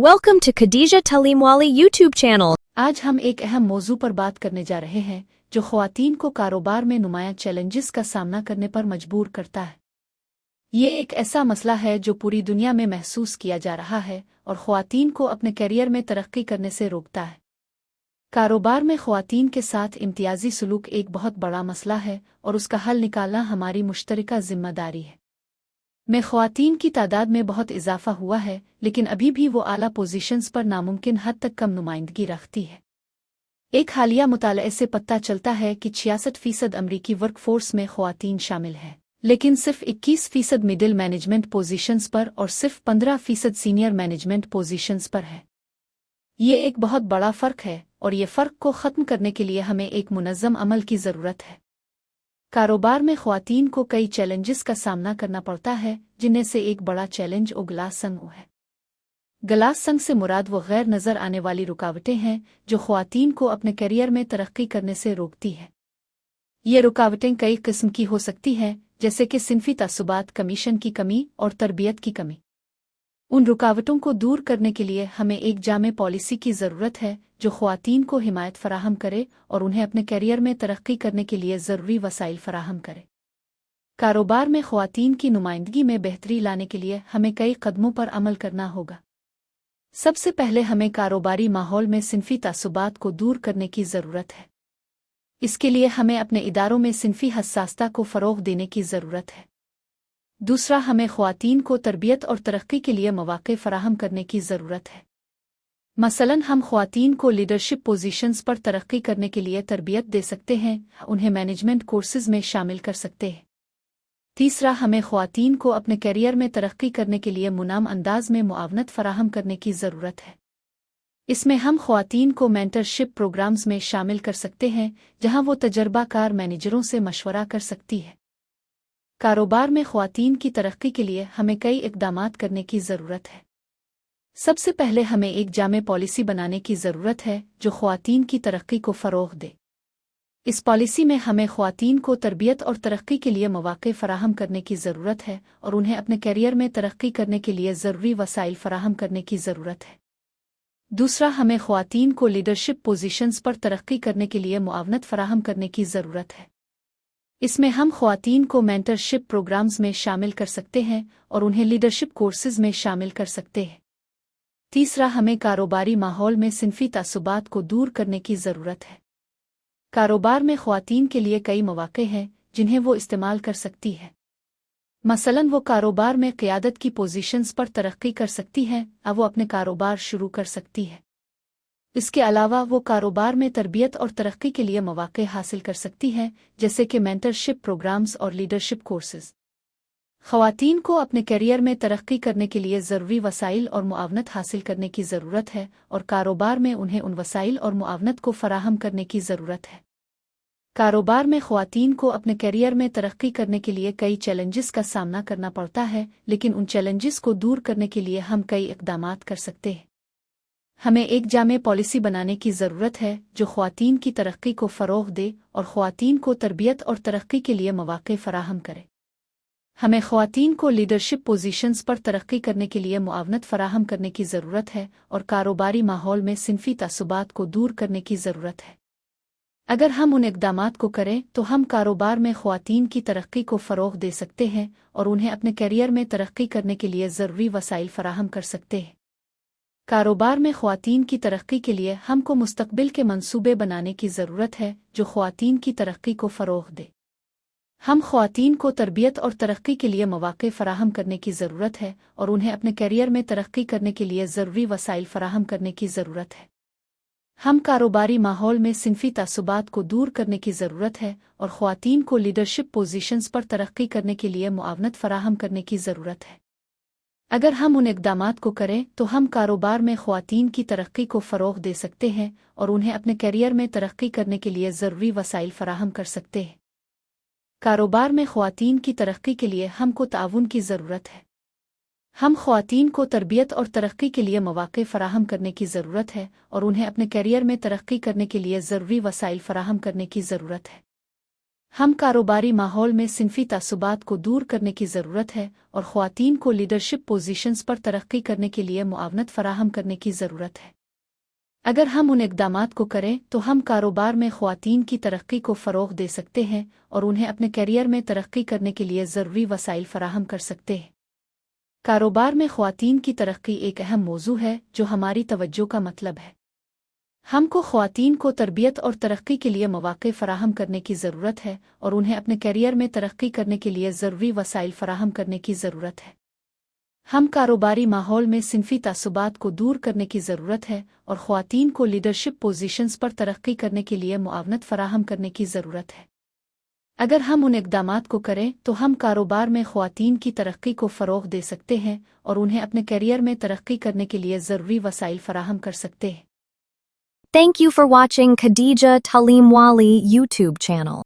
Welcome to Khadija Talimwali YouTube channel. आज हम एक अहम मौजू पर बात करने जा रहे हैं जो ख्वातीन को कारोबार में नुमायां चैलेंजेस का सामना करने पर मजबूर करता है। ये एक ऐसा मसला है जो पूरी दुनिया में महसूस किया जा रहा है और ख्वातीन को अपने करियर में तरक्की करने से रोकता है। कारोबार में ख्वातीन के साथ इम्तियाजी सलूक एक बहुत बड़ा मसला है और उसका हल निकालना हमारी मुश्तरका जिम्मेदारी है। में ख्वातीन की तादाद में बहुत इजाफा हुआ है, लेकिन अभी भी वो आला पोजीशंस पर नामुमकिन हद तक कम नुमाइंदगी रखती है। एक हालिया मुताले से पता चलता है कि 66% अमरीकी वर्कफोर्स में ख्वातीन शामिल हैं, लेकिन सिर्फ 21% मिडिल मैनेजमेंट पोजीशंस पर और सिर्फ 15% सीनियर मैनेजमेंट पोजीशंस पर है। ये एक बहुत बड़ा फ़र्क है और ये फ़र्क को ख़त्म करने के लिए हमें एक मुनज़्ज़म अमल की ज़रूरत है। कारोबार में ख्वातीन को कई चैलेंजेस का सामना करना पड़ता है, जिनमें से एक बड़ा चैलेंज ग्लास संग है। ग्लास संग से मुराद वो गैर नज़र आने वाली रुकावटें हैं जो ख्वातीन को अपने करियर में तरक्की करने से रोकती है। ये रुकावटें कई किस्म की हो सकती हैं, जैसे कि सिनफी तअस्सुबात, कमीशन की कमी और तरबियत की कमी। उन रुकावटों को दूर करने के लिए हमें एक जामे पॉलिसी की ज़रूरत है जो ख्वातीन को हिमायत फराहम करे और उन्हें अपने करियर में तरक्की करने के लिए ज़रूरी वसाइल फराहम करे। कारोबार में ख्वातीन की नुमाइंदगी में बेहतरी लाने के लिए हमें कई कदमों पर अमल करना होगा। सबसे पहले हमें कारोबारी माहौल में सिनफी तअस्सुबात को दूर करने की ज़रूरत है। इसके लिए हमें अपने इदारों में सिनफी हस्सासता को फ़रोग़ देने की ज़रूरत है। दूसरा, हमें ख्वातीन को तरबियत और तरक्की के लिए मौक़े फराहम करने की ज़रूरत है। मसलन हम ख्वातीन को लीडरशिप पोजीशंस पर तरक्की करने के लिए तरबियत दे सकते हैं, उन्हें मैनेजमेंट कोर्सेज में शामिल कर सकते हैं। तीसरा, हमें ख्वातीन को अपने करियर में तरक्की करने के लिए मुनाम अंदाज में मुआवनत फराहम करने की ज़रूरत है। इसमें हम ख्वातीन को मेंटरशिप प्रोग्राम्स में शामिल कर सकते हैं, जहां वो तजर्बाकार मैनेजरों से मशवरा कर सकती है। कारोबार में ख्वातीन की तरक्की के लिए हमें कई इक़दामात करने की ज़रूरत है। सबसे पहले हमें एक जामे पॉलिसी बनाने की ज़रूरत है जो ख्वातीन की तरक्की को फ़रोग़ दे। इस पॉलिसी में हमें ख्वातीन को तरबियत और तरक्की के लिए मौक़े फ़राहम करने की ज़रूरत है और उन्हें अपने करियर में तरक्की करने के लिए ज़रूरी वसाइल फ़राहम करने की ज़रूरत है। दूसरा, हमें ख्वातीन को लीडरशिप पोजीशंस पर तरक्की करने के लिए मुआवनत फ़राहम करने की ज़रूरत है। इसमें हम ख्वातीन को मेंटरशिप प्रोग्राम्स में शामिल कर सकते हैं और उन्हें लीडरशिप कोर्सेज में शामिल कर सकते हैं। तीसरा, हमें कारोबारी माहौल में सिनफी तअस्सुबात को दूर करने की ज़रूरत है। कारोबार में ख्वातीन के लिए कई मौक़े हैं जिन्हें वो इस्तेमाल कर सकती है। मसलन वो कारोबार में क़ियादत की पोजीशंस पर तरक्की कर सकती हैं, अब वो अपने कारोबार शुरू कर सकती है। इसके अलावा वो कारोबार में तरबियत और तरक्की के लिए मौक़े हासिल कर सकती हैं, जैसे कि मेंटरशिप प्रोग्राम्स और लीडरशिप कोर्सेज। ख्वातीन को अपने करियर में तरक्की करने के लिए ज़रूरी वसाइल और मुआवनत हासिल करने की ज़रूरत है और कारोबार में उन्हें उन वसाइल और मुआवनत को फ़राहम करने की ज़रूरत है। कारोबार में ख्वातीन को अपने करियर में तरक्की करने के लिए कई चैलेंजेस का सामना करना पड़ता है, लेकिन उन चैलेंजेस को दूर करने के लिए हम कई इक़दामात कर सकते हैं। हमें एक जामे पॉलिसी बनाने की ज़रूरत है जो ख्वातीन की तरक्की को फ़रोग़ दे और ख्वातीन को तरबियत और तरक्की के लिए मौक़े फ़राहम करे। हमें ख्वातीन को लीडरशिप पोजीशंस पर तरक्की करने के लिए मुआवनत फराहम करने की ज़रूरत है और कारोबारी माहौल में सिनफी तअस्सुबात को दूर करने की ज़रूरत है। अगर हम उन इक़दामात को करें तो हम कारोबार में ख्वातीन की तरक्की को फ़रोग़ दे सकते हैं और उन्हें अपने करियर में तरक्की करने के लिए ज़रूरी वसाइल फराहम कर सकते हैं। कारोबार में ख्वातीन की तरक्की के लिए हमको मुस्तक़बिल के मंसूबे बनाने की ज़रूरत है जो ख्वातीन की तरक्की को फ़रोग़ दे। हम ख्वातीन को तरबियत और तरक्की के लिए मौक़े फ़राहम करने की ज़रूरत है और उन्हें अपने करियर में तरक्की करने के लिए ज़रूरी वसाइल फ़राहम करने की ज़रूरत है। हम कारोबारी माहौल में सिनफी तअस्सुबात को दूर करने की ज़रूरत है और ख्वातीन को लीडरशिप पोजीशंस पर तरक्की करने के लिए मुआवनत फ़राहम करने की ज़रूरत है। अगर हम उन इक़दामात को करें तो हम कारोबार में ख्वातीन की तरक्की को फ़रोग़ दे सकते हैं और उन्हें अपने करियर में तरक्की करने के लिए ज़रूरी वसाइल फ़राहम कर सकते हैं। कारोबार में ख्वातीन की तरक्की के लिए हमको ताउन की ज़रूरत है। हम ख्वातीन को तरबियत और तरक्की के लिए मौक़े फ़राहम करने की ज़रूरत है और उन्हें अपने करियर में तरक्की करने के लिए ज़रूरी वसाइल फ़राहम करने की ज़रूरत है। हम कारोबारी माहौल में सिनफी तासुबात को दूर करने की ज़रूरत है और ख़वातीन को लीडरशिप पोजीशंस पर तरक्की करने के लिए मुआवनत फराहम करने की ज़रूरत है। अगर हम उन इक़दामात को करें तो हम कारोबार में ख़वातीन की तरक्की को फ़रोग़ दे सकते हैं और उन्हें अपने करियर में तरक्की करने के लिए ज़रूरी वसाइल फराहम कर सकते हैं। कारोबार में ख़वातीन की तरक्की एक अहम मौजू है जो हमारी तवज्जो का मतलब है। हमको ख़वातीन को तरबियत और तरक्की के लिए मौक़े फ़राहम करने की ज़रूरत है और उन्हें अपने करियर में तरक्की करने के लिए ज़रूरी वसाइल फ़राहम करने की ज़रूरत है। हम कारोबारी माहौल में सिनफी तासुबात को दूर करने की ज़रूरत है और ख़वातीन को लीडरशिप पोजीशंस पर तरक्की करने के लिए मुआवनत फराहम करने की ज़रूरत है। अगर हम उन इक़दामात को करें तो हम कारोबार में ख़वातीन की तरक्की को फ़रोग़ दे सकते हैं और उन्हें अपने करियर में तरक्की करने के लिए ज़रूरी वसाइल फराहम कर सकते हैं। Thank you for watching Khadija Talimwali YouTube channel.